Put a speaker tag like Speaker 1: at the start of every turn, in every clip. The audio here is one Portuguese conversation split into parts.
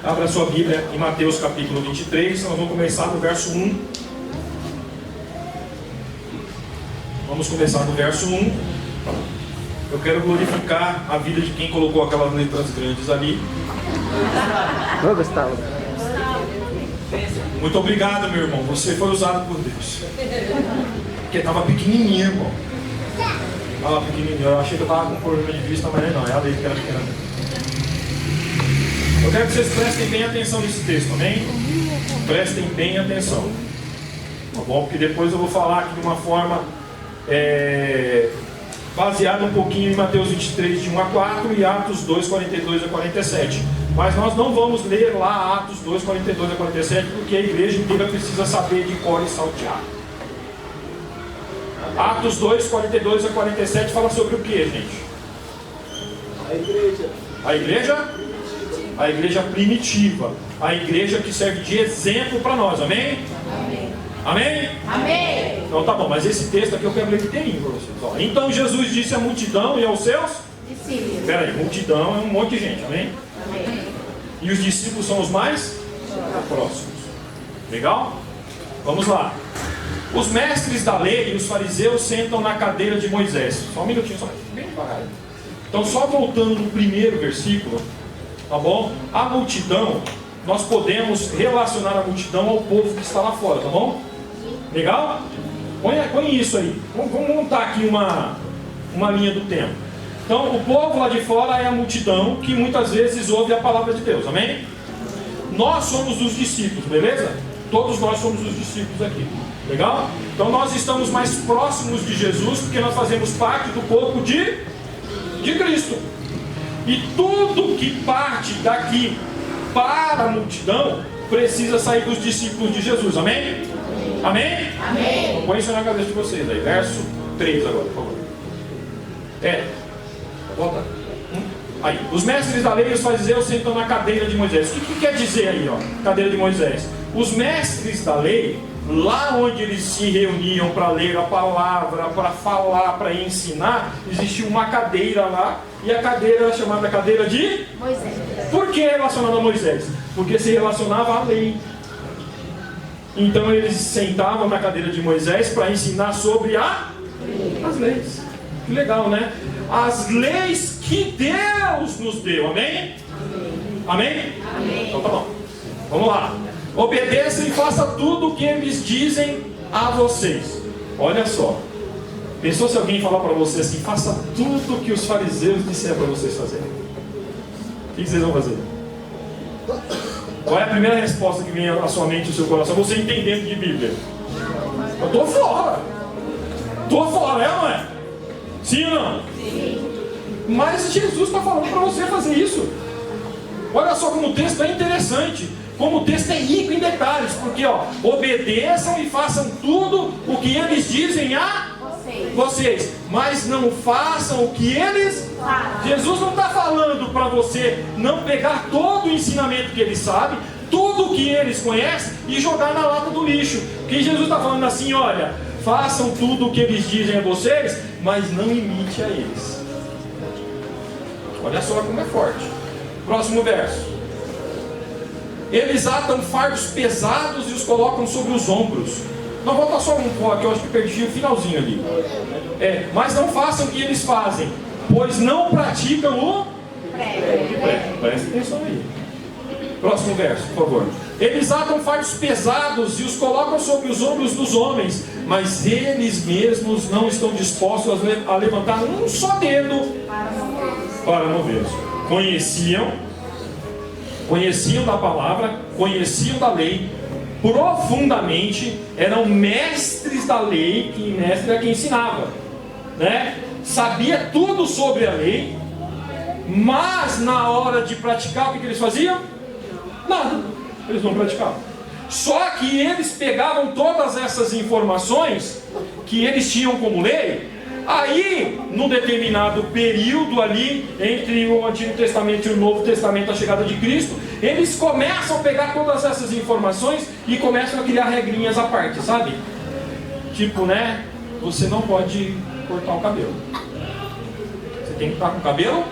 Speaker 1: Abra sua Bíblia em Mateus capítulo 23, nós vamos começar no verso 1. Vamos começar no verso 1. Eu quero glorificar a vida de quem colocou aquelas letras grandes ali.
Speaker 2: Ô, Gustavo.
Speaker 1: Muito obrigado, meu irmão. Você foi usado por Deus. Porque estava pequenininho, irmão. Estava pequenininho. Eu achei que eu estava com problema de vista, mas não. É a letra que era pequena. Eu quero que vocês prestem bem atenção nesse texto, amém? Prestem bem atenção. Tá bom? Porque depois eu vou falar aqui de uma forma baseada um pouquinho em Mateus 23, de 1 a 4 e Atos 2, 42 a 47. Mas nós não vamos ler lá Atos 2, 42 a 47, porque a igreja inteira precisa saber de cor e salteado. Atos 2, 42 a 47 fala sobre o que, gente?
Speaker 3: A igreja.
Speaker 1: A igreja? A igreja primitiva. A igreja que serve de exemplo para nós, amém?
Speaker 4: Amém.
Speaker 1: Amém?
Speaker 4: Amém.
Speaker 1: Então tá bom, mas esse texto aqui eu quero ler inteirinho para vocês. Ó, então Jesus disse à multidão e aos seus?
Speaker 4: Discípulos.
Speaker 1: Espera aí, multidão é um monte de gente, amém?
Speaker 4: Amém.
Speaker 1: E os discípulos são os mais próximos. Legal? Vamos lá. Os mestres da lei e os fariseus sentam na cadeira de Moisés. Só um minutinho, só bem devagar. Então, só voltando no primeiro versículo, tá bom? A multidão, nós podemos relacionar a multidão ao povo que está lá fora, tá bom? Legal? Põe isso aí. Vamos montar aqui uma linha do tempo. Então, o povo lá de fora é a multidão que muitas vezes ouve a palavra de Deus, amém? Nós somos os discípulos, beleza? Todos nós somos os discípulos aqui, legal? Então, nós estamos mais próximos de Jesus porque nós fazemos parte do corpo de Cristo. E tudo que parte daqui para a multidão precisa sair dos discípulos de Jesus, amém? Amém?
Speaker 4: Amém.
Speaker 1: Então, põe isso na cabeça de vocês aí, verso 3 agora, por favor. Volta. Aí, os mestres da lei e os fariseus sentam na cadeira de Moisés. O que quer dizer aí, ó? Cadeira de Moisés. Os mestres da lei, lá onde eles se reuniam para ler a palavra, para falar, para ensinar, existia uma cadeira lá, e a cadeira era chamada cadeira de
Speaker 4: Moisés.
Speaker 1: Por que relacionada a Moisés? Porque se relacionava à lei. Então eles sentavam na cadeira de Moisés para ensinar sobre as leis. Que legal, né? As leis que Deus nos deu, amém? Amém?
Speaker 4: Amém.
Speaker 1: Então tá bom. Vamos lá. Obedeça e faça tudo o que eles dizem a vocês. Olha só. Pensou se alguém falar para você assim, faça tudo o que os fariseus disseram para vocês fazerem? O que vocês vão fazer? Qual é a primeira resposta que vem à sua mente e ao seu coração? Você entendendo de Bíblia. Eu estou fora. Estou fora, não é? Sim ou não?
Speaker 4: Sim.
Speaker 1: Mas Jesus está falando para você fazer isso. Olha só como o texto é interessante. Como o texto é rico em detalhes. Porque, ó, obedeçam e façam tudo o que eles dizem a vocês, mas não façam o que eles
Speaker 4: Fala.
Speaker 1: Jesus não está falando para você não pegar todo o ensinamento que eles sabem, tudo o que eles conhecem e jogar na lata do lixo. Porque Jesus está falando assim, olha, façam tudo o que eles dizem a vocês, mas não imite a eles. Olha só como é forte. Próximo verso. Eles atam fardos pesados e os colocam sobre os ombros. Não, volta só um pouco aqui, eu acho que perdi o finalzinho ali. Mas não façam o que eles fazem, pois não praticam o prego. Presta atenção aí. Próximo verso, por favor. Eles atam fardos pesados e os colocam sobre os ombros dos homens, mas eles mesmos não estão dispostos a levantar um só dedo para movê-los. Conheciam da palavra, conheciam da lei profundamente, eram mestres da lei, que mestre é quem ensinava, né? Sabia tudo sobre a lei, mas na hora de praticar, o que eles faziam? Nada, eles não praticavam. Só que eles pegavam todas essas informações que eles tinham como lei. Aí, num determinado período ali, entre o Antigo Testamento e o Novo Testamento, a chegada de Cristo, eles começam a pegar todas essas informações e começam a criar regrinhas à parte, sabe? Tipo, né? Você não pode cortar o cabelo. Você tem que estar com o cabelo.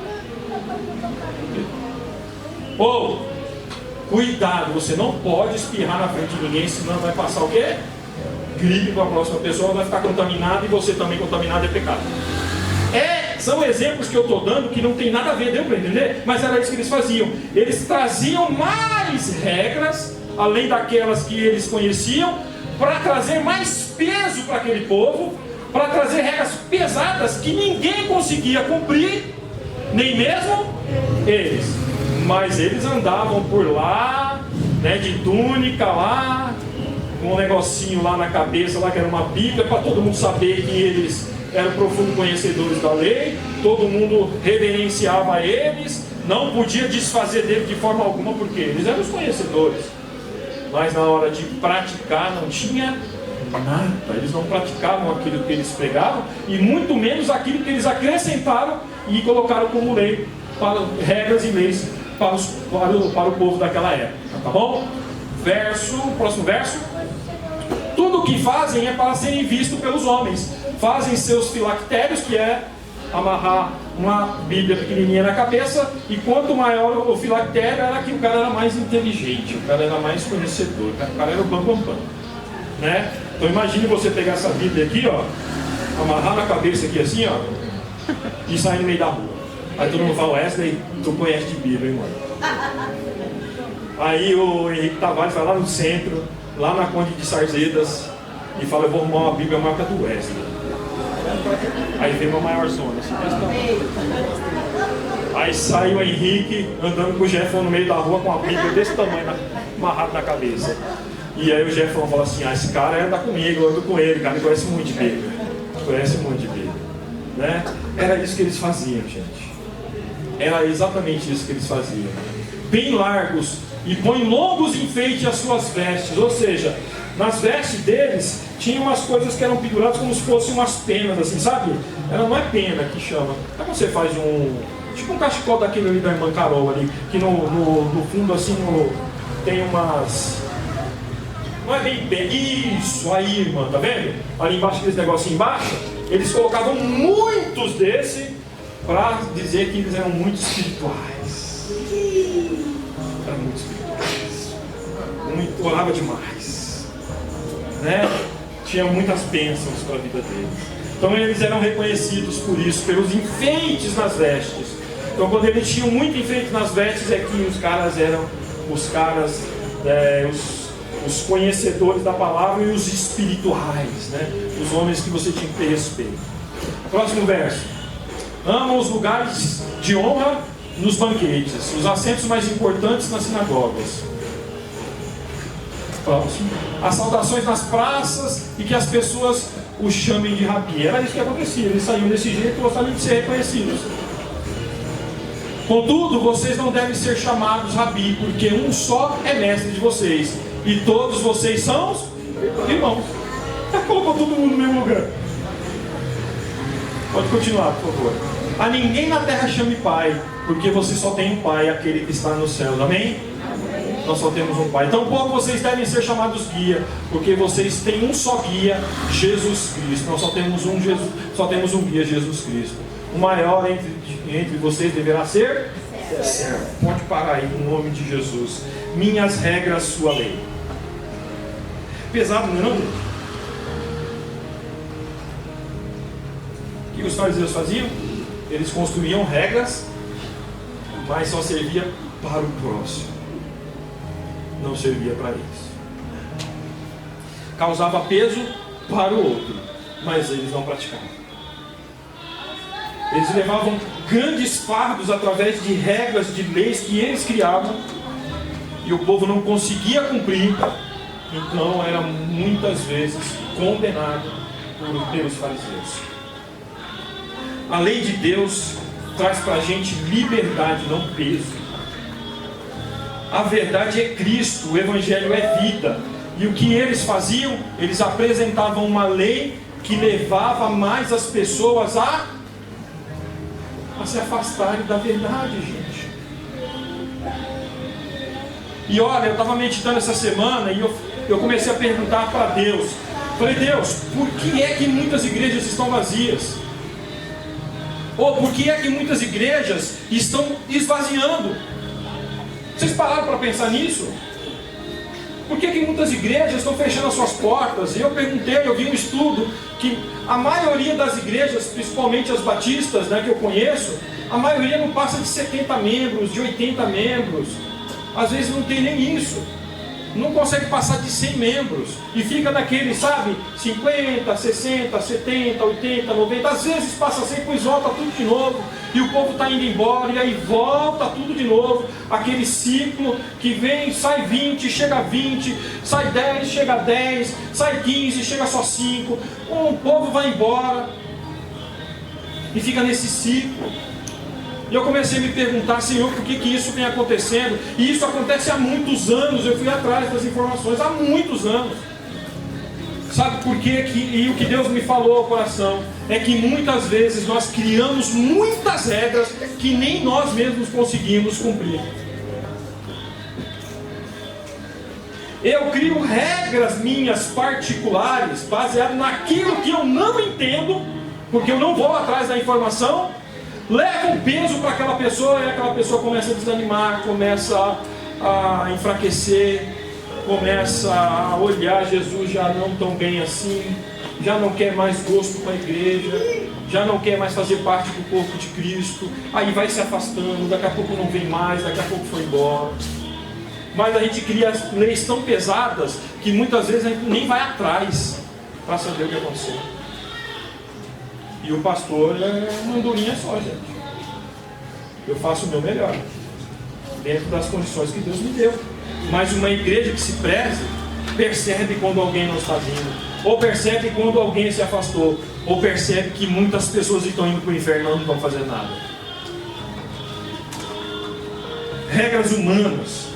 Speaker 1: Ou, Cuidado, você não pode espirrar na frente de ninguém, senão vai passar o quê? Gripe para a próxima pessoa, vai ficar contaminada e você também contaminado, é pecado. São exemplos que eu estou dando que não tem nada a ver, deu para entender? Mas era isso que eles faziam. Eles traziam mais regras, além daquelas que eles conheciam, para trazer mais peso para aquele povo, para trazer regras pesadas que ninguém conseguia cumprir, nem mesmo eles. Mas eles andavam por lá, né, de túnica lá, com um negocinho lá na cabeça, lá que era uma Bíblia, para todo mundo saber que eles eram profundos conhecedores da lei, todo mundo reverenciava eles, não podia desfazer dele de forma alguma, porque eles eram os conhecedores. Mas na hora de praticar não tinha nada, eles não praticavam aquilo que eles pregavam, e muito menos aquilo que eles acrescentaram e colocaram como lei, para regras e leis para o povo daquela época, tá bom? Próximo verso. Tudo o que fazem é para serem vistos pelos homens. Fazem seus filactérios, que é amarrar uma Bíblia pequenininha na cabeça, e quanto maior o filactério, era que o cara era mais inteligente, o cara era mais conhecedor, o cara era o bam, né? Então imagine você pegar essa Bíblia aqui, ó, amarrar na cabeça aqui assim, ó, e sair no meio da rua. Aí todo mundo fala, Wesley, tu conhece de Bíblia, hein, mano? Aí o Henrique Tavares vai lá no centro, lá na Conde de Sarzedas, e fala, eu vou arrumar uma Bíblia marca do Wesley. Aí vem uma maior zona assim, aí sai o Henrique andando com o Jefferson no meio da rua com uma Bíblia desse tamanho amarrado na cabeça. E aí o Jefferson fala assim, esse cara anda comigo, eu ando com ele, cara, ele conhece muito de Bíblia. Conhece muito de Bíblia, né? Era isso que eles faziam, gente. Era exatamente isso que eles faziam. Bem largos, e põem longos enfeites às suas vestes. Ou seja, nas vestes deles tinha umas coisas que eram penduradas como se fossem umas penas, assim, sabe? Não é pena que chama. Sabe quando você faz tipo um cachecol daquele ali da irmã Carol ali, que no fundo assim tem umas... Não é bem pena. Isso, aí, irmã, tá vendo? Ali embaixo, aqueles negocinhos embaixo, eles colocavam muitos desse para dizer que eles eram muito espirituais. Eram muito espirituais. Orava demais, né? Tinha muitas bênçãos para a vida deles. Então eles eram reconhecidos por isso, pelos enfeites nas vestes. Então quando eles tinham muito enfeite nas vestes, é que os caras eram os conhecedores da palavra e os espirituais, né? Os homens que você tinha que ter respeito. Próximo verso. Amam os lugares de honra nos banquetes, os assentos mais importantes nas sinagogas. Próximo. As saudações nas praças e que as pessoas os chamem de rabi. Era isso que acontecia, eles saíam desse jeito e gostavam de ser reconhecidos. Contudo, vocês não devem ser chamados rabi, porque um só é mestre de vocês, e todos vocês são irmãos. Colocou todo mundo no mesmo lugar. Pode continuar, por favor. A ninguém na terra chame pai, porque você só tem um pai, aquele que está nos céus. Amém? Nós só temos um pai. Tampouco vocês devem ser chamados guia, porque vocês têm um só guia, Jesus Cristo. Nós só temos um guia, Jesus Cristo. O maior entre vocês deverá ser servo. Pode parar aí, no nome de Jesus. Minhas regras, sua lei. Pesado, não é não? O que os fariseus faziam? Eles construíam regras, mas só servia para o próximo, não servia para eles. Causava peso para o outro, mas eles não praticavam. Eles levavam grandes fardos através de regras, de leis que eles criavam, e o povo não conseguia cumprir, então era muitas vezes condenado pelos fariseus. A lei de Deus traz para a gente liberdade, não peso. A verdade é Cristo, o Evangelho é vida. E o que eles faziam? Eles apresentavam uma lei que levava mais as pessoas a se afastarem da verdade, gente. E olha, eu estava meditando essa semana e eu comecei a perguntar para Deus. Falei, Deus, por que é que muitas igrejas estão vazias? Ou por que é que muitas igrejas estão esvaziando? Vocês pararam para pensar nisso? Por que muitas igrejas estão fechando as suas portas? E eu perguntei, eu vi um estudo que a maioria das igrejas, principalmente as batistas, né, que eu conheço, a maioria não passa de 70 membros, de 80 membros. Às vezes não tem nem isso. Não consegue passar de 100 membros. E fica naquele, sabe, 50, 60, 70, 80, 90. Às vezes passa 100, depois volta tudo de novo. E o povo está indo embora, e aí volta tudo de novo. Aquele ciclo que vem, sai 20, chega a 20, sai 10, chega a 10, sai 15, chega só 5. O povo vai embora. E fica nesse ciclo. E eu comecei a me perguntar, Senhor, por que isso vem acontecendo? E isso acontece há muitos anos. Eu fui atrás das informações há muitos anos. Sabe por quê? E o que Deus me falou ao coração é que muitas vezes nós criamos muitas regras que nem nós mesmos conseguimos cumprir. Eu crio regras minhas particulares, baseado naquilo que eu não entendo, porque eu não vou atrás da informação. Leva um peso para aquela pessoa e aquela pessoa começa a desanimar, começa a enfraquecer, começa a olhar Jesus já não tão bem assim, já não quer mais gosto para a igreja, já não quer mais fazer parte do corpo de Cristo, aí vai se afastando, daqui a pouco não vem mais, daqui a pouco foi embora. Mas a gente cria leis tão pesadas que muitas vezes a gente nem vai atrás para saber o que aconteceu. E o pastor é uma andorinha só, gente. Eu faço o meu melhor, dentro das condições que Deus me deu. Mas uma igreja que se preze, percebe quando alguém não está vindo, ou percebe quando alguém se afastou, ou percebe que muitas pessoas estão indo para o inferno e não estão fazendo nada. Regras humanas,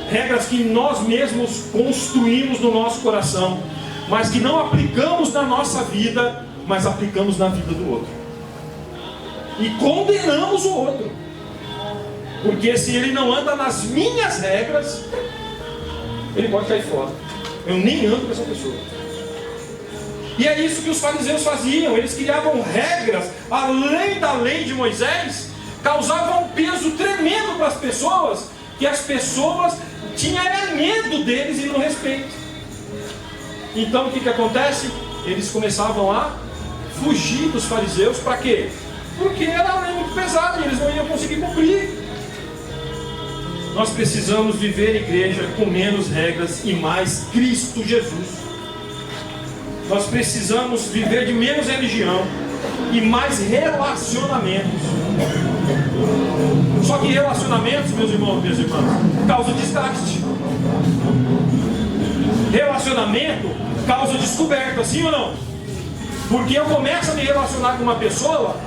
Speaker 1: regras que nós mesmos construímos no nosso coração, mas que não aplicamos na nossa vida, mas aplicamos na vida do outro. E condenamos o outro. Porque se ele não anda nas minhas regras, ele pode cair fora. Eu nem ando com essa pessoa. E é isso que os fariseus faziam. Eles criavam regras, além da lei de Moisés, causavam um peso tremendo para as pessoas, que as pessoas tinham medo deles e não respeito. Então o que acontece? Eles começavam a fugir dos fariseus. Para quê? Porque era uma lei muito pesada e eles não iam conseguir cumprir. Nós precisamos viver igreja com menos regras e mais Cristo Jesus. Nós precisamos viver de menos religião e mais relacionamentos. Só que relacionamentos, meus irmãos e minhas irmãs, causa desgaste. Relacionamento causa descoberta, sim ou não? Porque eu começo a me relacionar com uma pessoa,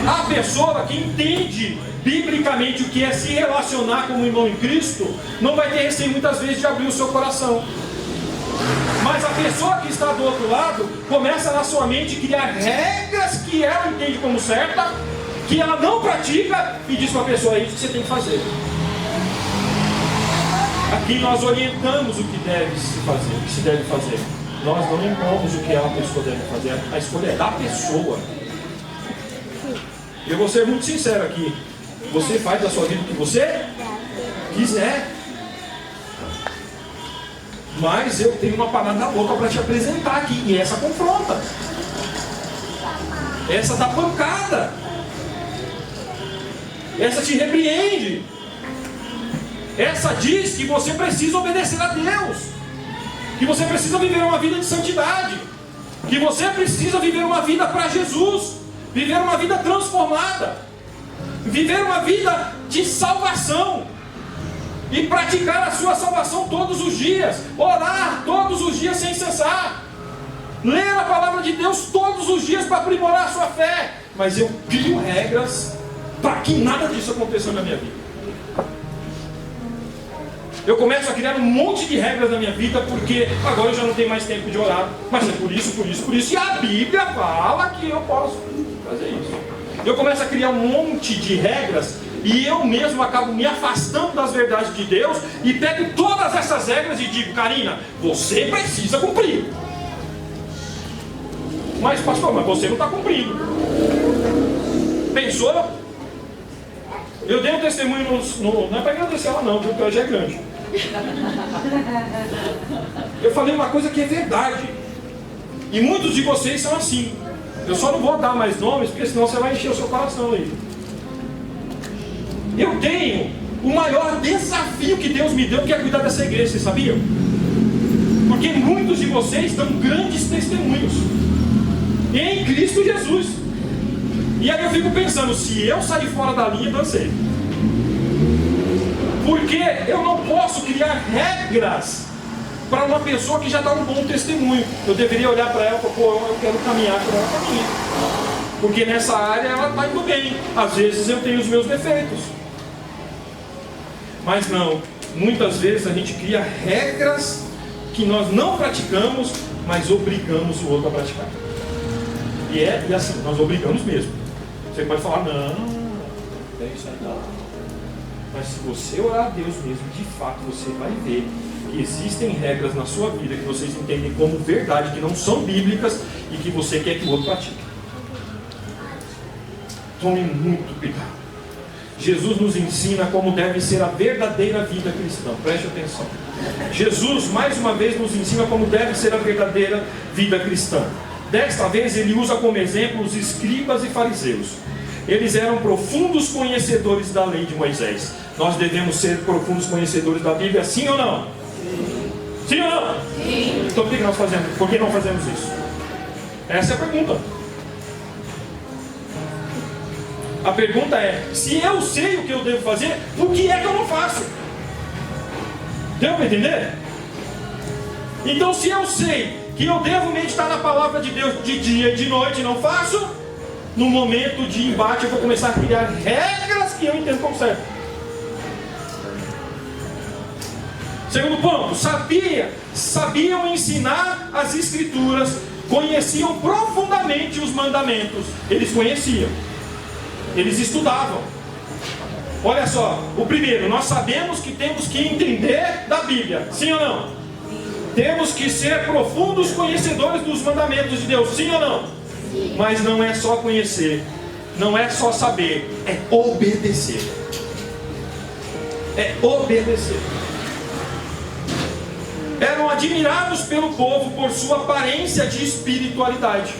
Speaker 1: a pessoa que entende biblicamente o que é se relacionar com um irmão em Cristo, não vai ter receio muitas vezes de abrir o seu coração. Mas a pessoa que está do outro lado começa na sua mente a criar regras que ela entende como certa, que ela não pratica, e diz para a pessoa: é isso que você tem que fazer. Aqui nós orientamos o que deve se fazer, o que se deve fazer. Nós não impomos o que a pessoa deve fazer. A escolha é da pessoa. Eu vou ser muito sincero aqui. Você faz da sua vida o que você quiser. Mas eu tenho uma parada louca para te apresentar aqui. E essa confronta. Essa dá pancada. Essa te repreende. Essa diz que você precisa obedecer a Deus, que você precisa viver uma vida de santidade, que você precisa viver uma vida para Jesus, viver uma vida transformada, viver uma vida de salvação e praticar a sua salvação todos os dias, orar todos os dias sem cessar, ler a palavra de Deus todos os dias para aprimorar a sua fé. Mas eu crio regras para que nada disso aconteça na minha vida. Eu começo a criar um monte de regras na minha vida, porque agora eu já não tenho mais tempo de orar, mas é por isso, e a Bíblia fala que eu posso fazer isso. Eu começo a criar um monte de regras, e eu mesmo acabo me afastando das verdades de Deus, e pego todas essas regras e digo: Karina, você precisa cumprir. Mas pastor, mas você não está cumprindo. Pensou? Eu dei um testemunho não é para agradecer ela não, porque ela já é grande. Eu falei uma coisa que é verdade. E muitos de vocês são assim. Eu só não vou dar mais nomes, porque senão você vai encher o seu coração aí. Eu tenho o maior desafio que Deus me deu, que é cuidar dessa igreja, vocês sabiam? Porque muitos de vocês dão grandes testemunhos em Cristo Jesus. E aí eu fico pensando, se eu sair fora da linha, dancei. Porque eu não posso criar regras para uma pessoa que já dá um bom testemunho. Eu deveria olhar para ela e falar, pô, eu quero caminhar com ela caminha. Porque nessa área ela está indo bem. Às vezes eu tenho os meus defeitos. Mas não, muitas vezes a gente cria regras que nós não praticamos, mas obrigamos o outro a praticar. E assim, nós obrigamos mesmo. Você pode falar, não, é isso aí não. Mas se você orar a Deus mesmo, de fato você vai ver que existem regras na sua vida que vocês entendem como verdade, que não são bíblicas e que você quer que o outro pratique. Tome muito cuidado. Jesus nos ensina como deve ser a verdadeira vida cristã. Preste atenção. Jesus, mais uma vez, nos ensina como deve ser a verdadeira vida cristã. Desta vez, ele usa como exemplo os escribas e fariseus. Eles eram profundos conhecedores da lei de Moisés. Nós devemos ser profundos conhecedores da Bíblia, sim ou não? Sim. Sim ou não? Sim. Então por que não fazemos isso? Essa é a pergunta. A pergunta é, se eu sei o que eu devo fazer, por que é que eu não faço? Deu para entender? Então, se eu sei que eu devo meditar na palavra de Deus de dia e de noite, não faço, no momento de embate eu vou começar a criar regras que eu entendo como certo. Segundo ponto, sabiam ensinar as escrituras, conheciam profundamente os mandamentos. Eles conheciam, eles estudavam. Olha só, o primeiro, nós sabemos que temos que entender da Bíblia, sim ou não? Temos que ser profundos conhecedores dos mandamentos de Deus, sim ou não? Sim. Mas não é só conhecer, não é só saber, é obedecer. É obedecer. Eram admirados pelo povo por sua aparência de espiritualidade.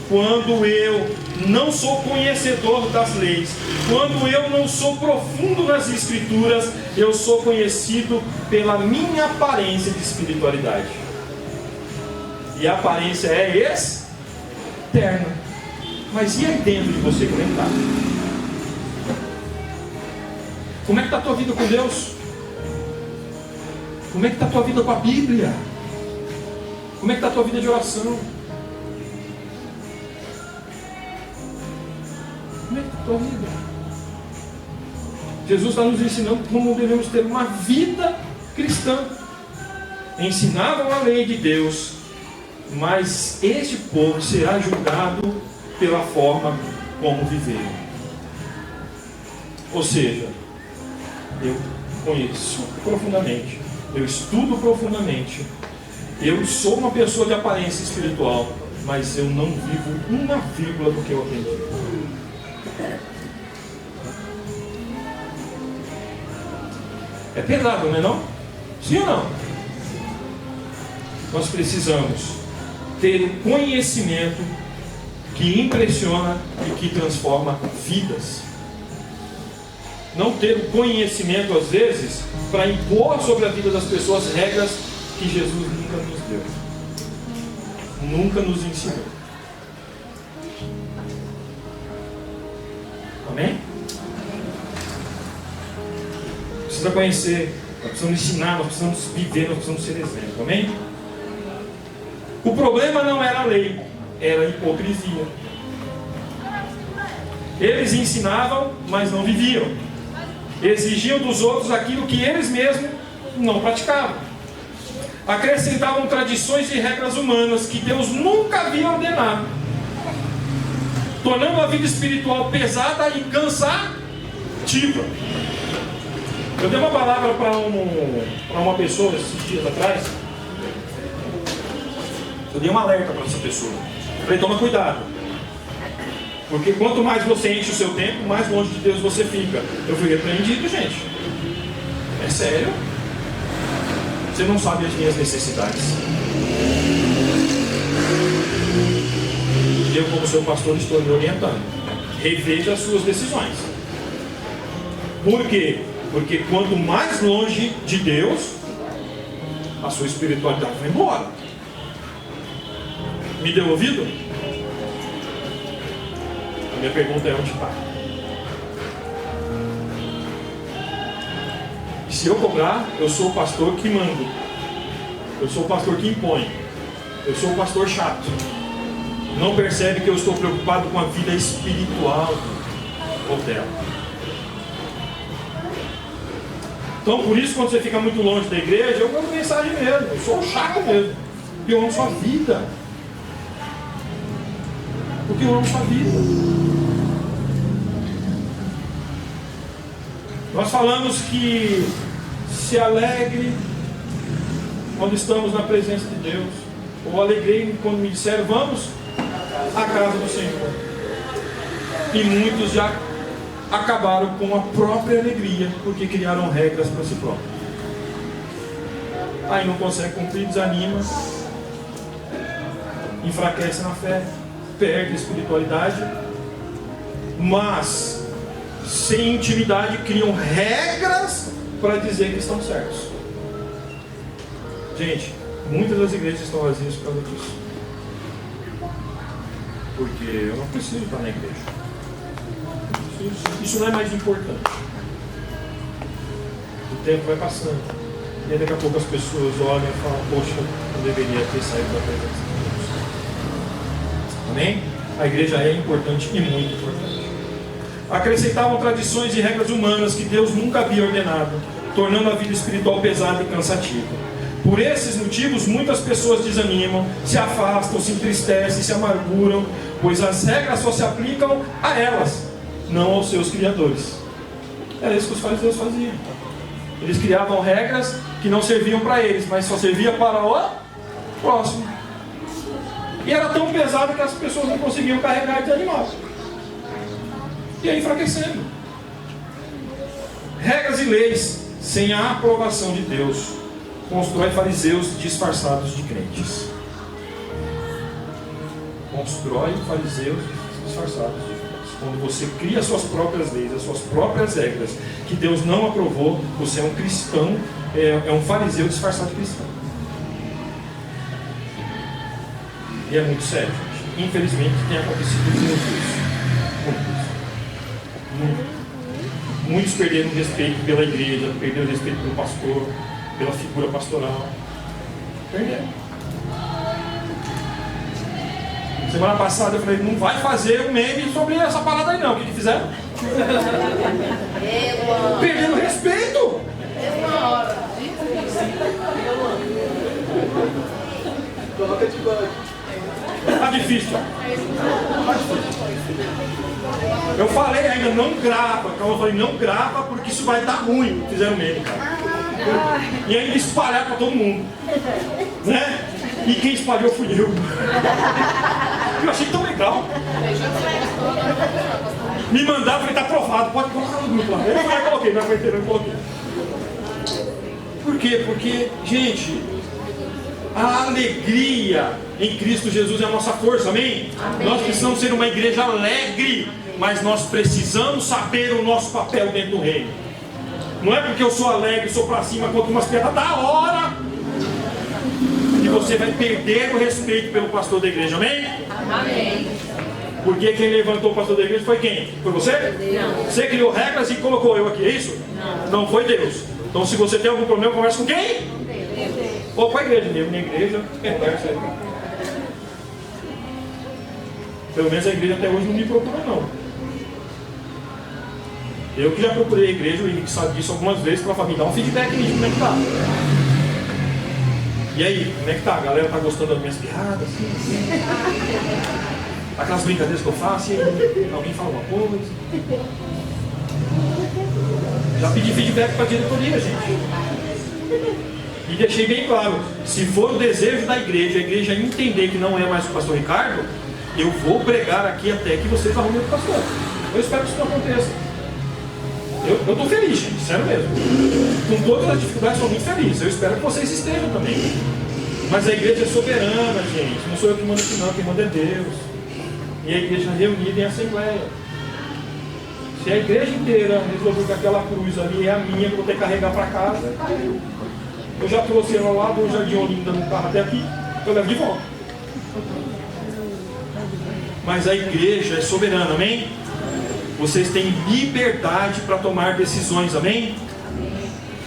Speaker 1: Quando eu não sou conhecedor das leis, quando eu não sou profundo nas escrituras, eu sou conhecido pela minha aparência de espiritualidade. E a aparência é externa. Mas e aí dentro de você, como é que está? Como é que está a tua vida com Deus? Como é que está a tua vida com a Bíblia? Como é que está a tua vida de oração? Como é que está a tua vida? Jesus está nos ensinando como devemos ter uma vida cristã. Ensinavam a lei de Deus, mas este povo será julgado pela forma como viveram. Ou seja, eu conheço profundamente, eu estudo profundamente, eu sou uma pessoa de aparência espiritual, mas eu não vivo uma vírgula do que eu aprendi. É pesado, não é não? Sim ou não? Nós precisamos ter um conhecimento que impressiona e que transforma vidas. Não ter o conhecimento, às vezes, para impor sobre a vida das pessoas regras que Jesus nunca nos deu. Nunca nos ensinou. Amém? Precisa conhecer, nós precisamos ensinar, nós precisamos viver, nós precisamos ser exemplo. Amém? O problema não era a lei, era a hipocrisia. Eles ensinavam, mas não viviam. Exigiam dos outros aquilo que eles mesmos não praticavam. Acrescentavam tradições e regras humanas que Deus nunca havia ordenado, tornando a vida espiritual pesada e cansativa. Eu dei uma palavra para uma pessoa esses dias atrás. Eu dei um alerta para essa pessoa. Falei, toma cuidado. Porque quanto mais você enche o seu tempo, mais longe de Deus você fica. Eu fui repreendido, gente. É sério. Você não sabe as minhas necessidades. E eu, como seu pastor, estou lhe orientando. Reveja as suas decisões. Por quê? Porque quanto mais longe de Deus, a sua espiritualidade vai embora. Me deu ouvido? A minha pergunta é: onde está? E se eu cobrar, eu sou o pastor que mando. Eu sou o pastor que impõe. Eu sou o pastor chato. Não percebe que eu estou preocupado com a vida espiritual dela. Então, por isso, quando você fica muito longe da igreja, eu mando mensagem mesmo. Eu sou chato mesmo. Porque eu amo sua vida. Porque eu amo sua vida. Nós falamos que se alegre quando estamos na presença de Deus. Ou alegrei-me quando me disseram: vamos à casa do Senhor. E muitos já acabaram com a própria alegria, porque criaram regras para si próprios. Aí não consegue cumprir, desanima, enfraquece na fé, perde a espiritualidade, mas sem intimidade criam regras para dizer que estão certos. Gente, muitas das igrejas estão vazias por causa disso. Porque eu não preciso estar na igreja. Isso não é mais importante. O tempo vai passando. E aí daqui a pouco as pessoas olham e falam: poxa, eu deveria ter saído da presença de Deus. Amém? A igreja é importante e muito importante. Acrescentavam tradições e regras humanas que Deus nunca havia ordenado, tornando a vida espiritual pesada e cansativa. Por esses motivos, muitas pessoas desanimam, se afastam, se entristecem, se amarguram, pois as regras só se aplicam a elas, não aos seus criadores. Era isso que os fariseus faziam. Eles criavam regras que não serviam para eles, mas só servia para o próximo. E era tão pesado que as pessoas não conseguiam carregar e desanimar. E aí enfraquecendo. Regras e leis sem a aprovação de Deus constrói fariseus disfarçados de crentes. Constrói fariseus disfarçados de crentes. Quando você cria as suas próprias leis, as suas próprias regras, que Deus não aprovou, você é um cristão, é um fariseu disfarçado de cristão. E é muito sério, gente. Infelizmente tem acontecido muito isso. Muito. Muitos perderam o respeito pela igreja, perderam o respeito pelo pastor, pela figura pastoral. Perderam. Semana passada eu falei: não vai fazer um meme sobre essa parada aí não. O que fizeram? Perderam o respeito.
Speaker 3: Coloca de banho.
Speaker 1: Tá difícil. Eu falei ainda: não grava. Então eu falei: não grava porque isso vai dar ruim. Fizeram meme, cara. E ainda espalhar para todo mundo, né? E quem espalhou fui eu. Eu achei tão legal. Me mandaram, falei: tá aprovado, pode colocar no grupo lá. Eu coloquei, não aguentei, não coloquei. Por quê? Porque, gente, a alegria em Cristo Jesus é a nossa força, amém? Nós precisamos ser uma igreja alegre, mas nós precisamos saber o nosso papel dentro do reino. Não é porque eu sou alegre, sou pra cima, conto umas piadas da hora, que você vai perder o respeito pelo pastor da igreja, amém?
Speaker 4: Amém.
Speaker 1: Porque quem levantou o pastor da igreja foi quem? Foi você?
Speaker 4: Não.
Speaker 1: Você criou regras e colocou eu aqui, é isso? Não foi Deus. Então se você tem algum problema, conversa com quem? Ou com a igreja mesmo, minha igreja, conversa aí. Pelo menos a igreja até hoje não me procura não. Eu que já procurei a igreja, o Henrique sabe disso algumas vezes, para me dar um feedback nisso, como é que tá? E aí, como é que tá? A galera tá gostando das minhas piadas? Aquelas brincadeiras que eu faço, e aí alguém fala uma coisa. Já pedi feedback para a diretoria, gente. E deixei bem claro: se for o desejo da igreja, a igreja entender que não é mais o pastor Ricardo, eu vou pregar aqui até que vocês arrumem o pastor. Eu espero que isso não aconteça. Eu estou feliz, gente, sério mesmo. Com todas as dificuldades, estou muito feliz. Eu espero que vocês estejam também. Mas a igreja é soberana, gente. Não sou eu que mando aqui não, quem manda é Deus. E a igreja é reunida em assembleia. Se a igreja inteira resolver que aquela cruz ali é a minha, que eu vou ter que carregar para casa, caiu. Eu já trouxe ela lá do Jardim Olinda no carro até aqui, eu levo de volta. Mas a igreja é soberana, amém? Vocês têm liberdade para tomar decisões, amém?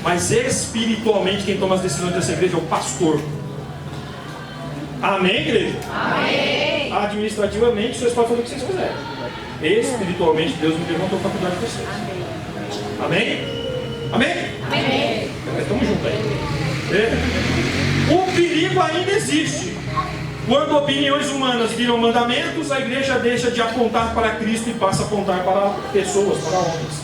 Speaker 1: Mas espiritualmente quem toma as decisões dessa igreja é o pastor. Amém, igreja? Amém. Administrativamente vocês podem fazer o que vocês quiserem. Espiritualmente Deus me levantou para cuidar de vocês. Amém? Amém? Amém. Estamos juntos aí. O perigo ainda existe. Quando opiniões humanas viram mandamentos, a igreja deixa de apontar para Cristo e passa a apontar para pessoas, para homens.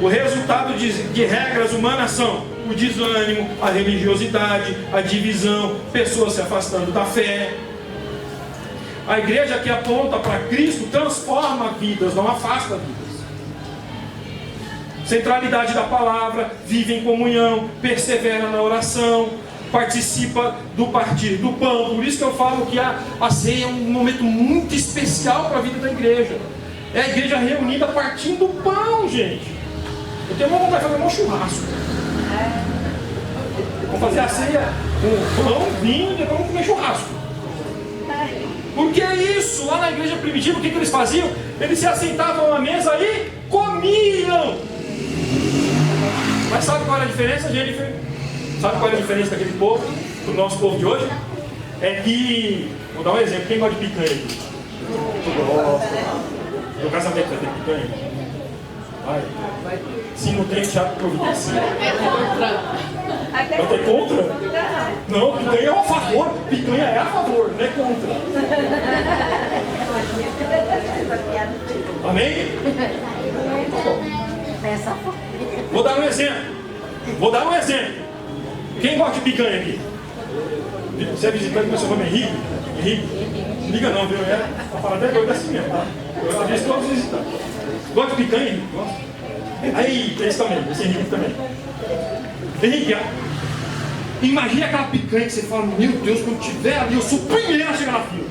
Speaker 1: O resultado de regras humanas são o desânimo, a religiosidade, a divisão, pessoas se afastando da fé. A igreja que aponta para Cristo transforma vidas, não afasta vidas. Centralidade da palavra, vive em comunhão, persevera na oração, participa do partir do pão. Por isso que eu falo que a ceia é um momento muito especial para a vida da igreja. É a igreja reunida partindo do pão, gente. Eu tenho uma vontade de fazer um churrasco. Vamos fazer a ceia com pão, vinho e depois vamos comer churrasco. Porque é isso, lá na igreja primitiva, o que eles faziam? Eles se assentavam à mesa e comiam. Mas sabe qual era a diferença, Jennifer? Sabe qual é a diferença daquele povo, do nosso povo de hoje? É que, vou dar um exemplo, quem gosta de picanha aqui? No casamento vai ter picanha? Vai. Se não tem, Thiago providencia. Vai ter contra? Não, picanha é a favor. Picanha é a favor, não é contra. Amém? Vou dar um exemplo. Quem gosta de picanha aqui? Você é visitante, mas seu nome é Henrique? Henrique? Liga não, viu? Pra falar até doido assim mesmo, tá? Eu aviso todos os visitantes. Gosta de picanha, Henrique? Gosta? Aí, esse também, esse Henrique também. Henrique, imagina aquela picanha que você fala, meu Deus, quando tiver ali, eu sou o primeiro a chegar na fila.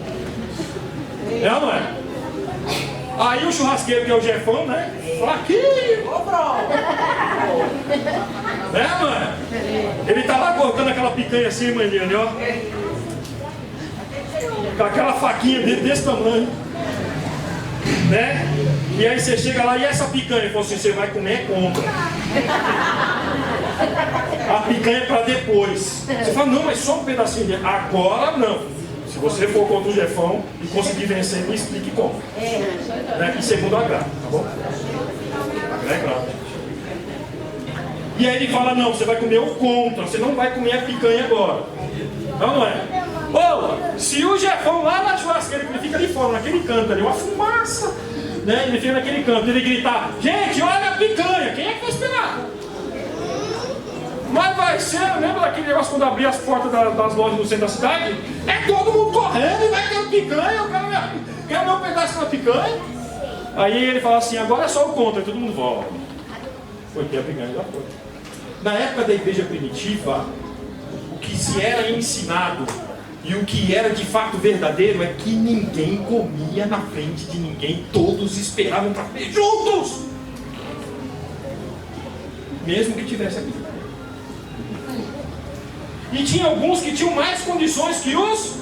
Speaker 1: É ou não é? Aí o churrasqueiro, que é o Jefão, né? Fraquinho! É, mano? Ele tá lá cortando aquela picanha assim, maninho, ó. Com aquela faquinha desse tamanho. Né? E aí você chega lá e essa picanha, ele falou assim, você vai comer, compra. A picanha é para depois. Você fala, não, mas só um pedacinho de... Agora não. Se você for contra o Jefão e conseguir vencer, me explique como. Né? E segundo a Gra, tá bom? A Gra é grave. E aí ele fala, não, você vai comer o contra, você não vai comer a picanha agora. Não é? Ou, se o Jefão lá na churrasqueira, que ele fica ali fora, naquele canto ali, uma fumaça, né? Ele fica naquele canto, ele gritar, gente, olha a picanha, quem é que vai esperar? Mas vai ser, lembra daquele negócio quando abrir as portas das lojas no centro da cidade? É todo mundo correndo e vai ter picanha, eu quero meu pedaço da picanha. Aí ele fala assim, agora é só o contra, e todo mundo volta. Porque a picanha já foi. Na época da igreja primitiva, o que se era ensinado e o que era de fato verdadeiro é que ninguém comia na frente de ninguém, todos esperavam para comer juntos, mesmo que tivesse aqui. E tinha alguns que tinham mais condições que os.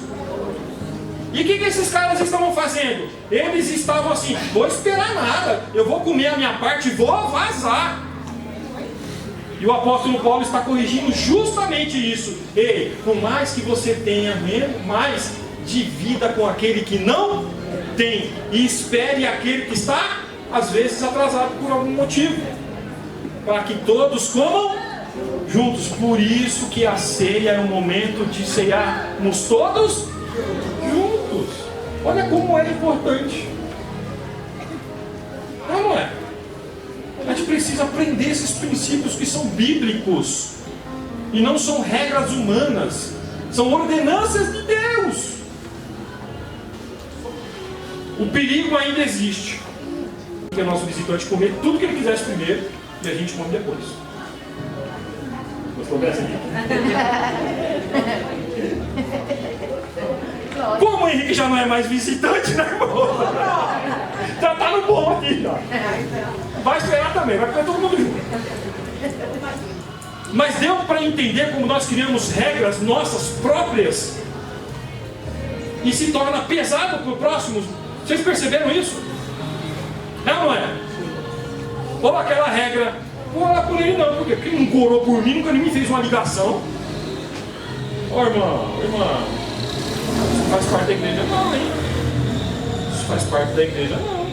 Speaker 1: E o que esses caras estavam fazendo? Eles estavam assim, vou esperar nada, eu vou comer a minha parte e vou vazar. E o apóstolo Paulo está corrigindo justamente isso. Ei, por mais que você tenha mais, divida com aquele que não tem. E espere aquele que está, às vezes, atrasado por algum motivo. Para que todos comam juntos. Por isso que a ceia é um momento de cearmos todos juntos. Olha como é importante. Não é? A gente precisa aprender esses princípios que são bíblicos e não são regras humanas, são ordenanças de Deus. O perigo ainda existe. Porque o nosso visitante comer tudo que ele quisesse primeiro e a gente come depois. Gostou dessa aqui? Como o Henrique já não é mais visitante, né, irmão? Já tá no bom aqui, já. Vai esperar também, vai comer todo mundo junto. Mas deu para entender como nós criamos regras nossas próprias e se torna pesado para o próximo. Vocês perceberam isso? É ou não é? Ou aquela regra, vou orar por ele não, porque quem não orou por mim nunca nem me fez uma ligação. Ô irmão, isso faz parte da igreja não, hein? Isso faz parte da igreja não.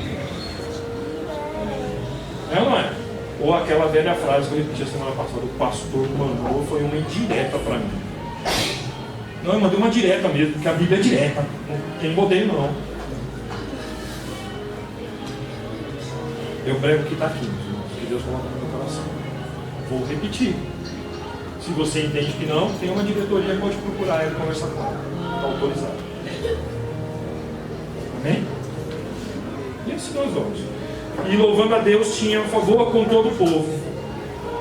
Speaker 1: É ou não é? Ou aquela velha frase que eu repeti a semana passada, o pastor mandou, foi uma indireta para mim. Não, eu mandei uma direta mesmo, porque a Bíblia é direta. Não tem modelo não. Eu prego o que está aqui, que Deus coloca no meu coração. Vou repetir. Se você entende que não, tem uma diretoria que pode procurar e conversar com ela. Está autorizado. Amém? E assim nós vamos. E louvando a Deus, tinha favor com todo o povo.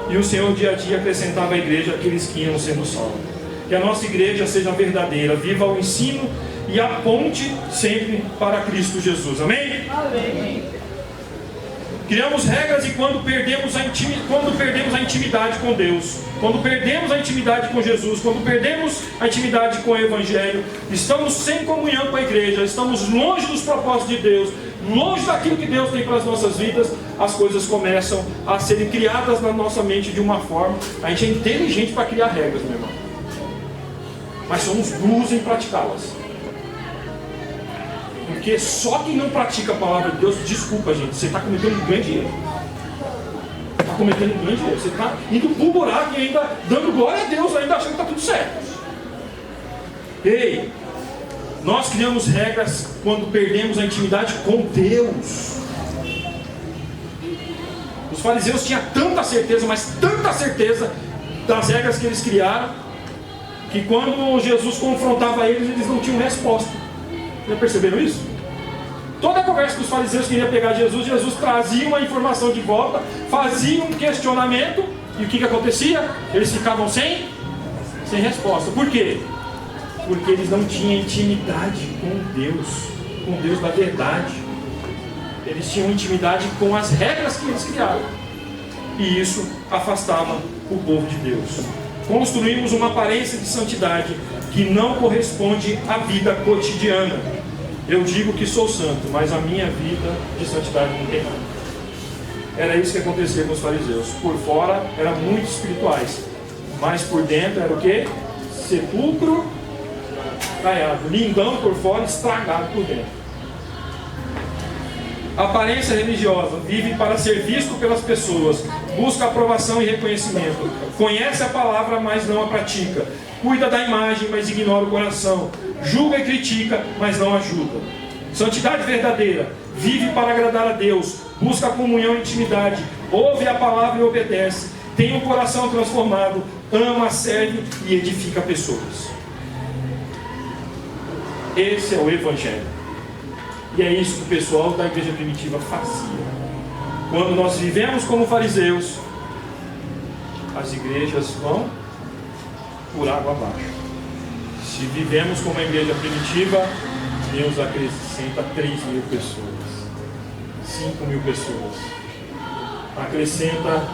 Speaker 1: E o Senhor dia a dia acrescentava à igreja aqueles que iam sendo salvos. Que a nossa igreja seja verdadeira, viva o ensino e aponte sempre para Cristo Jesus. Amém?
Speaker 4: Amém.
Speaker 1: Criamos regras e quando perdemos a intimidade com Deus, quando perdemos a intimidade com Jesus, quando perdemos a intimidade com o Evangelho, estamos sem comunhão com a igreja, estamos longe dos propósitos de Deus, longe daquilo que Deus tem para as nossas vidas, as coisas começam a serem criadas na nossa mente de uma forma. A gente é inteligente para criar regras, meu irmão, mas somos duros em praticá-las. Porque só quem não pratica a palavra de Deus, desculpa gente, você está cometendo um grande erro. Está cometendo um grande erro. Você está indo pro buraco e ainda dando glória a Deus, ainda achando que está tudo certo. Ei, nós criamos regras quando perdemos a intimidade com Deus. Os fariseus tinham tanta certeza, mas tanta certeza das regras que eles criaram, que quando Jesus confrontava eles, eles não tinham resposta. Já perceberam isso? Toda a conversa que os fariseus queriam pegar Jesus, Jesus trazia uma informação de volta, fazia um questionamento, e o que acontecia? Eles ficavam sem resposta. Por quê? Porque eles não tinham intimidade com Deus da verdade. Eles tinham intimidade com as regras que eles criaram. E isso afastava o povo de Deus. Construímos uma aparência de santidade que não corresponde à vida cotidiana. Eu digo que sou santo, mas a minha vida de santidade não tem nada. Era isso que acontecia com os fariseus. Por fora eram muito espirituais, mas por dentro era o quê? Sepulcro caiado, lindão por fora, estragado por dentro. Aparência religiosa, vive para ser visto pelas pessoas, busca aprovação e reconhecimento, conhece a palavra, mas não a pratica, cuida da imagem, mas ignora o coração, julga e critica, mas não ajuda. Santidade verdadeira, vive para agradar a Deus, busca comunhão e intimidade, ouve a palavra e obedece, tem um coração transformado, ama, serve e edifica pessoas. Esse é o Evangelho. E é isso que o pessoal da igreja primitiva fazia. Quando nós vivemos como fariseus, as igrejas vão por água abaixo. Se vivemos como a igreja primitiva, Deus acrescenta 3.000 pessoas, 5.000 pessoas. Acrescenta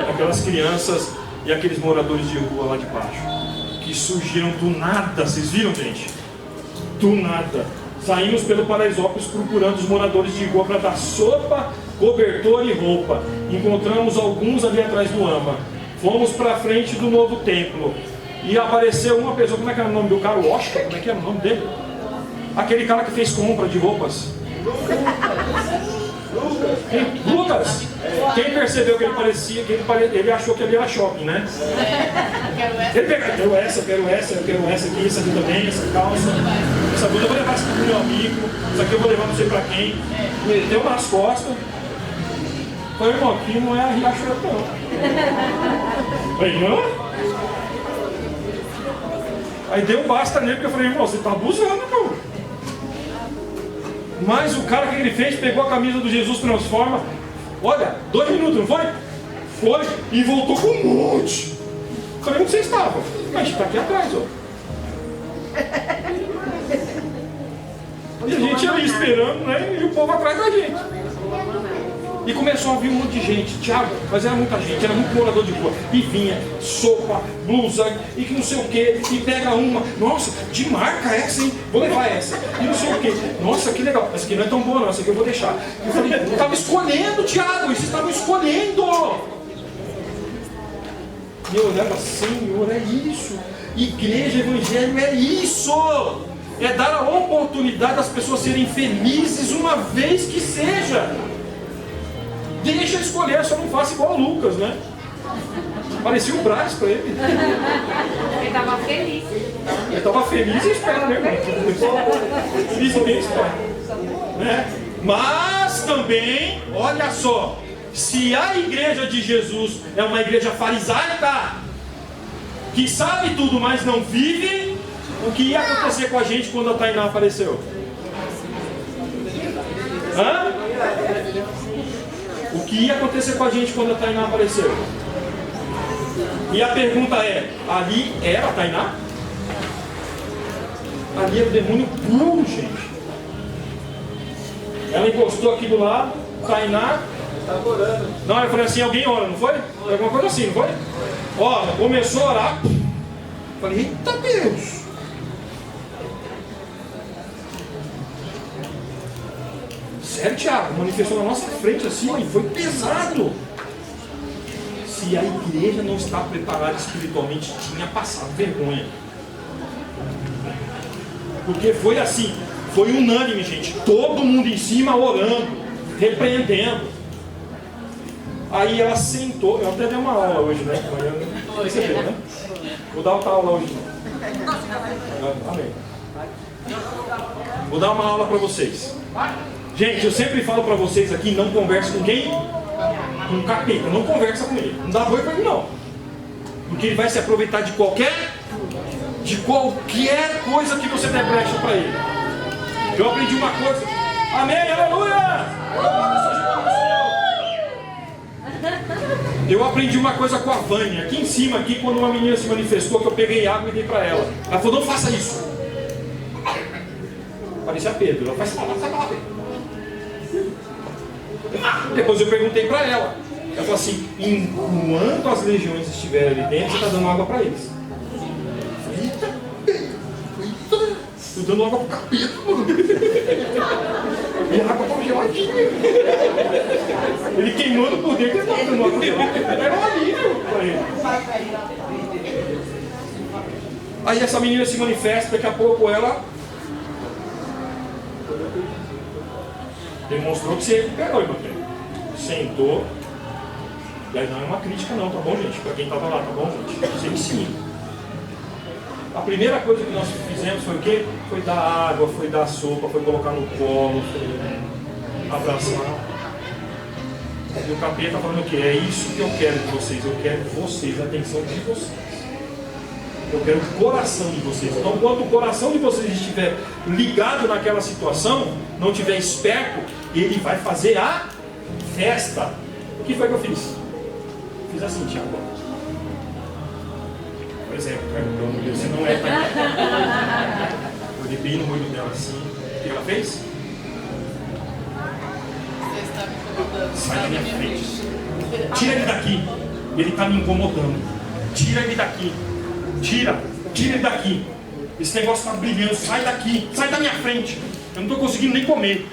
Speaker 1: aquelas crianças e aqueles moradores de rua lá de baixo, que surgiram do nada. Vocês viram, gente? Do nada. Saímos pelo Paraisópolis procurando os moradores de rua para dar sopa, cobertor e roupa. Encontramos alguns ali atrás do AMA. Fomos para frente do novo templo. E apareceu uma pessoa, como é que era o nome do cara? O Oscar? Como é que era o nome dele? Aquele cara que fez compra de roupas. Lucas! Quem percebeu que ele parecia, ele achou que ele era shopping, né? Ele pegou, eu quero essa aqui, essa aqui também, essa calça, essa blusa, eu vou levar essa aqui pro meu amigo, essa aqui eu vou levar não sei pra quem. Meteu nas costas. Falei, irmão, aqui não é a Riachuelo não. Falei, não? Aí deu um basta nele, porque eu falei, irmão, você tá abusando, irmão. Mas o cara, o que ele fez? Pegou a camisa do Jesus Transforma. Olha, 2 minutos, não foi? Foi e voltou com um monte. Eu falei, onde você estava? A gente está aqui atrás, ó. E a gente ali esperando, né? E o povo atrás da gente. E começou a vir um monte de gente, Tiago, mas era muita gente, era muito morador de rua. E vinha, sopa, blusa, e que não sei o que, e pega uma, nossa, de marca essa, hein? Vou levar essa. E não sei o que, nossa, que legal, essa aqui não é tão boa não, essa aqui eu vou deixar. Eu falei, eu estava escolhendo, Tiago, vocês estavam escolhendo. E eu olhava, Senhor, é isso. Igreja, evangelho é isso. É dar a oportunidade das pessoas serem felizes uma vez que seja. Deixa eu escolher, só não faça igual o Lucas, né? Parecia um braço para ele.
Speaker 4: Ele estava feliz.
Speaker 1: Ele estava feliz e espera, né, irmão? Feliz e bem espera. Né? Mas também, olha só, se a igreja de Jesus é uma igreja farisaica, que sabe tudo, mas não vive, o que ia acontecer com a gente quando a Tainá apareceu? Hã? O que ia acontecer com a gente quando a Tainá apareceu? E a pergunta é, ali era a Tainá? Ali era o demônio puro, gente. Ela encostou aqui do lado, Tainá.
Speaker 3: Estava orando.
Speaker 1: Não, eu falei assim, alguém ora, não foi? Alguma coisa assim, não foi? Ó, começou a orar. Falei, eita Deus! Sério, Tiago, manifestou na nossa frente assim, e foi pesado. Se a igreja não está preparada espiritualmente, tinha passado vergonha. Porque foi assim, foi unânime, gente. Todo mundo em cima orando, repreendendo. Aí ela sentou, eu até dei uma aula hoje, né? Percebeu, né? Vou dar outra aula hoje, não. Amém. Vou dar uma aula para vocês. Gente, eu sempre falo para vocês aqui, não converse com quem? Com o capeta, não conversa com ele. Não dá boi para ele não. Porque ele vai se aproveitar de qualquer coisa que você der brecha para ele. Eu aprendi uma coisa. Amém, aleluia! Eu aprendi uma coisa com a Vânia, aqui em cima, aqui, quando uma menina se manifestou, que eu peguei água e dei para ela. Ela falou, não faça isso. Parecia Pedro, ela faz Pedro. Depois eu perguntei para ela. Ela falou assim, enquanto as legiões estiverem ali dentro, você está dando água para eles. Estou dando água para o capeta, mano. E a água estava geladinha. Ele queimando por dentro, ele estava dando água gelada. Era um alívio para ele. Aí essa menina se manifesta, daqui a pouco ela demonstrou que você recuperou, irmão. Sentou. E aí não é uma crítica não, tá bom, gente? Para quem estava lá, tá bom, gente? Você ensina. A primeira coisa que nós fizemos foi o quê? Foi dar água, foi dar sopa, foi colocar no colo, foi abraçar. E o capeta está falando o quê? É isso que eu quero de vocês. Eu quero vocês, a atenção de vocês. Eu quero o coração de vocês. Então, quando o coração de vocês estiver ligado naquela situação, não estiver esperto, ele vai fazer a festa. O que foi que eu fiz? Fiz assim, Tiago. Por exemplo, pelo amor de Deus, você não é pai. Eu dei bem no olho dela assim. O que ela fez? Sai da minha frente. Tira ele daqui. Ele está me incomodando. Tira ele daqui. Tira ele daqui. Esse negócio está brilhando. Sai daqui. Sai da minha frente. Eu não estou conseguindo nem comer.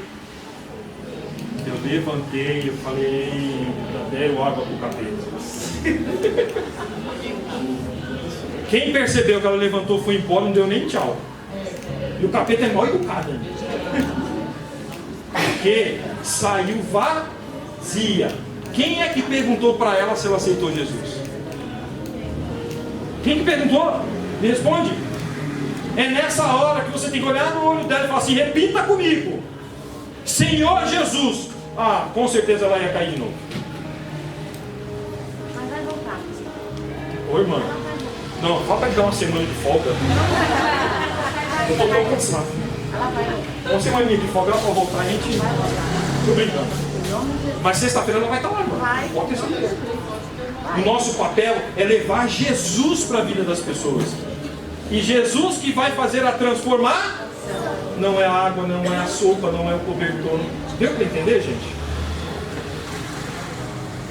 Speaker 1: Eu levantei, eu falei, deram água pro capeta. Quem percebeu que ela levantou, foi embora, não deu nem tchau. E o capeta é mal educado, né? Porque saiu vazia. Quem é que perguntou para ela se ela aceitou Jesus? Quem que perguntou? Me responde. É nessa hora que você tem que olhar no olho dela e falar assim, repita comigo. Senhor Jesus. Ah, com certeza ela ia cair de novo.
Speaker 4: Mas vai voltar.
Speaker 1: Oi, irmã. Não, só para dar uma semana de folga. Eu estou tão cansado. Você vai vir de folga para voltar, a gente. Tô brincando. Mas sexta-feira ela vai estar lá, irmão. Pode ter certeza. O nosso papel é levar Jesus para a vida das pessoas. E Jesus que vai fazer a transformar, não é a água, não é a sopa, não é o cobertor. Deu para entender, gente?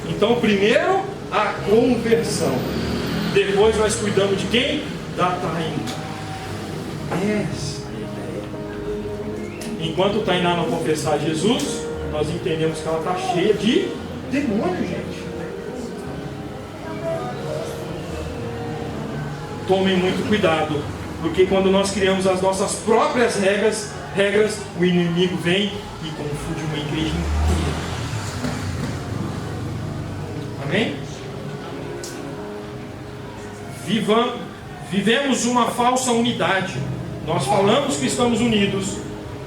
Speaker 1: Então, primeiro, a conversão. Depois nós cuidamos de quem? Da Tainá. Essa é a ideia. Enquanto Tainá não confessar Jesus, nós entendemos que ela está cheia de demônio, gente. Tomem muito cuidado, porque quando nós criamos as nossas próprias regras, o inimigo vem e confunde uma igreja inteira. Amém? Vivemos uma falsa unidade. Nós falamos que estamos unidos,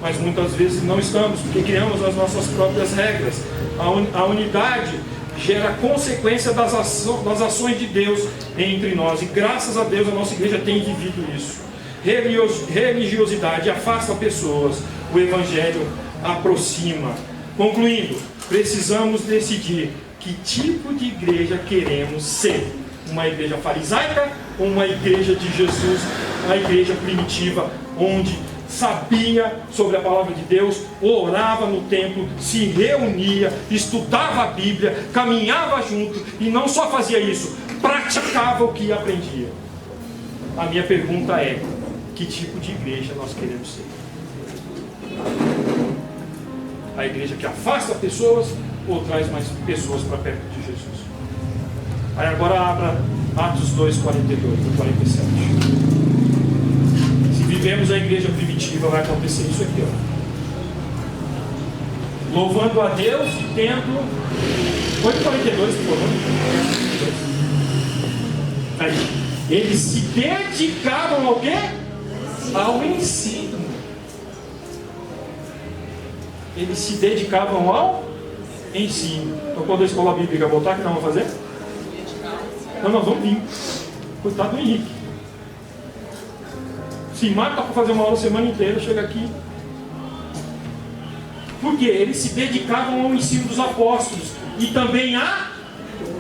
Speaker 1: mas muitas vezes não estamos, porque criamos as nossas próprias regras. A unidade gera consequência das ações de Deus entre nós, e graças a Deus a nossa igreja tem vivido isso. Religiosidade afasta pessoas, o evangelho aproxima. Concluindo, precisamos decidir que tipo de igreja queremos ser: uma igreja farisaica ou uma igreja de Jesus, uma igreja primitiva, onde sabia sobre a palavra de Deus, orava no templo, se reunia, estudava a Bíblia, caminhava junto, e não só fazia isso, praticava o que aprendia. A minha pergunta é: que tipo de igreja nós queremos ser? A igreja que afasta pessoas ou traz mais pessoas para perto de Jesus? Aí agora abra Atos 2, 42 e 47. Se vivemos a igreja primitiva, vai acontecer isso aqui, ó. Louvando a Deus e tendo... 8,42, por favor. Aí. Eles se dedicavam ao quê? Ao ensino. Eles se dedicavam ao ensino. Então, quando a escola bíblica voltar, o que nós vamos fazer? Não, nós vamos vir. Coitado do Henrique. Se mata para fazer uma aula a semana inteira, chega aqui. Porque eles se dedicavam ao ensino dos apóstolos e também à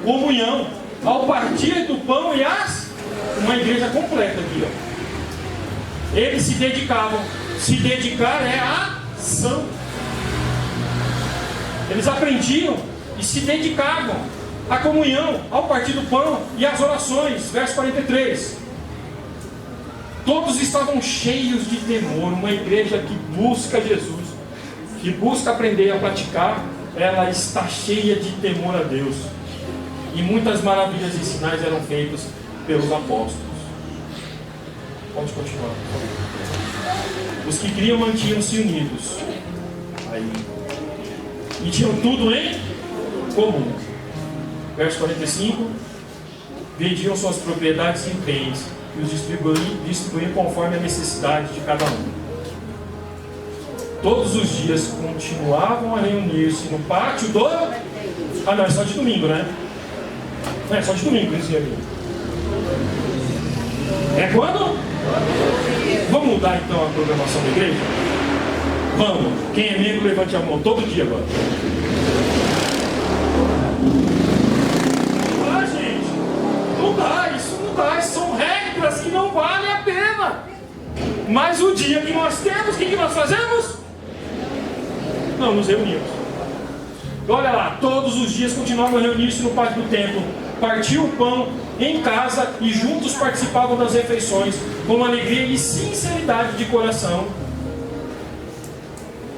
Speaker 1: comunhão, ao partir do pão e uma igreja completa aqui, ó. Eles se dedicavam. Se dedicar é a ação. Eles aprendiam e se dedicavam à comunhão, ao partir do pão e às orações. Verso 43. Todos estavam cheios de temor. Uma igreja que busca Jesus, que busca aprender a praticar, ela está cheia de temor a Deus. E muitas maravilhas e sinais eram feitos pelos apóstolos. Pode continuar. Os que criam mantinham-se unidos. Aí. E tinham tudo em comum. Verso 45. Vendiam suas propriedades em bens e os distribuíam conforme a necessidade de cada um. Todos os dias continuavam a reunir-se no pátio do... Ah, não, é só de domingo, né? Não, é só de domingo, isso aí. É quando? Vamos mudar então a programação da igreja? Vamos. Quem é membro, levante a mão todo dia agora. Não dá, gente. Não dá, isso não dá. São regras que não valem a pena. Mas o dia que nós temos, o que nós fazemos? Não, nos reunimos. Olha lá, todos os dias continuavam a reunir-se no pátio do templo, partiam o pão em casa e juntos participavam das refeições, com alegria e sinceridade de coração,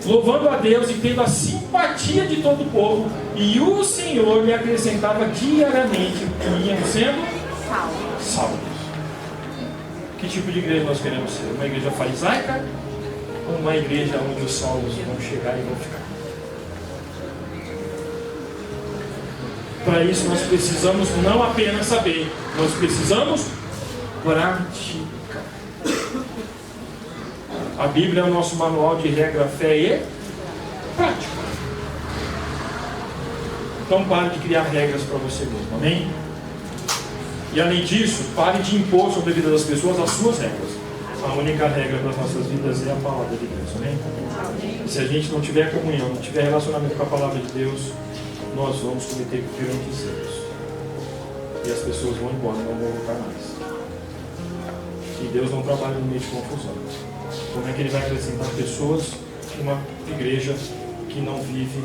Speaker 1: louvando a Deus e tendo a simpatia de todo o povo, e o Senhor lhe acrescentava diariamente o que iam sendo salvos. Que tipo de igreja nós queremos ser? Uma igreja farisaica? Ou uma igreja onde os salvos vão chegar e vão ficar? Para isso nós precisamos não apenas saber, nós precisamos praticar. A Bíblia é o nosso manual de regra, fé e prática. Então pare de criar regras para você mesmo, amém? E além disso, pare de impor sobre a vida das pessoas as suas regras. A única regra para as nossas vidas é a palavra de Deus, amém? Se a gente não tiver comunhão, não tiver relacionamento com a palavra de Deus, nós vamos cometer grandes erros. E as pessoas vão embora, não vão voltar mais. E Deus não trabalha no meio de confusão. Como é que Ele vai acrescentar pessoas numa igreja que não vive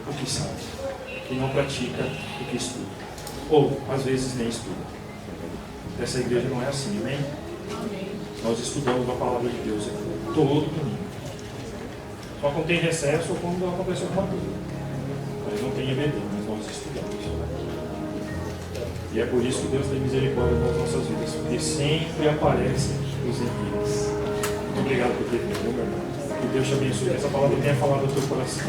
Speaker 1: o que sabe, que não pratica o que estuda? Ou, às vezes, nem estuda. Essa igreja não é assim, amém? Nós estudamos a palavra de Deus aqui, todo domingo. Só quando tem recesso ou quando acontece alguma coisa. Mas não tem EBD, mas nós estudamos. E é por isso que Deus tem misericórdia nas nossas vidas, porque sempre aparecem os inimigos. Muito obrigado por ter vindo, meu irmão. Que Deus te abençoe, que essa palavra tenha falado no teu coração.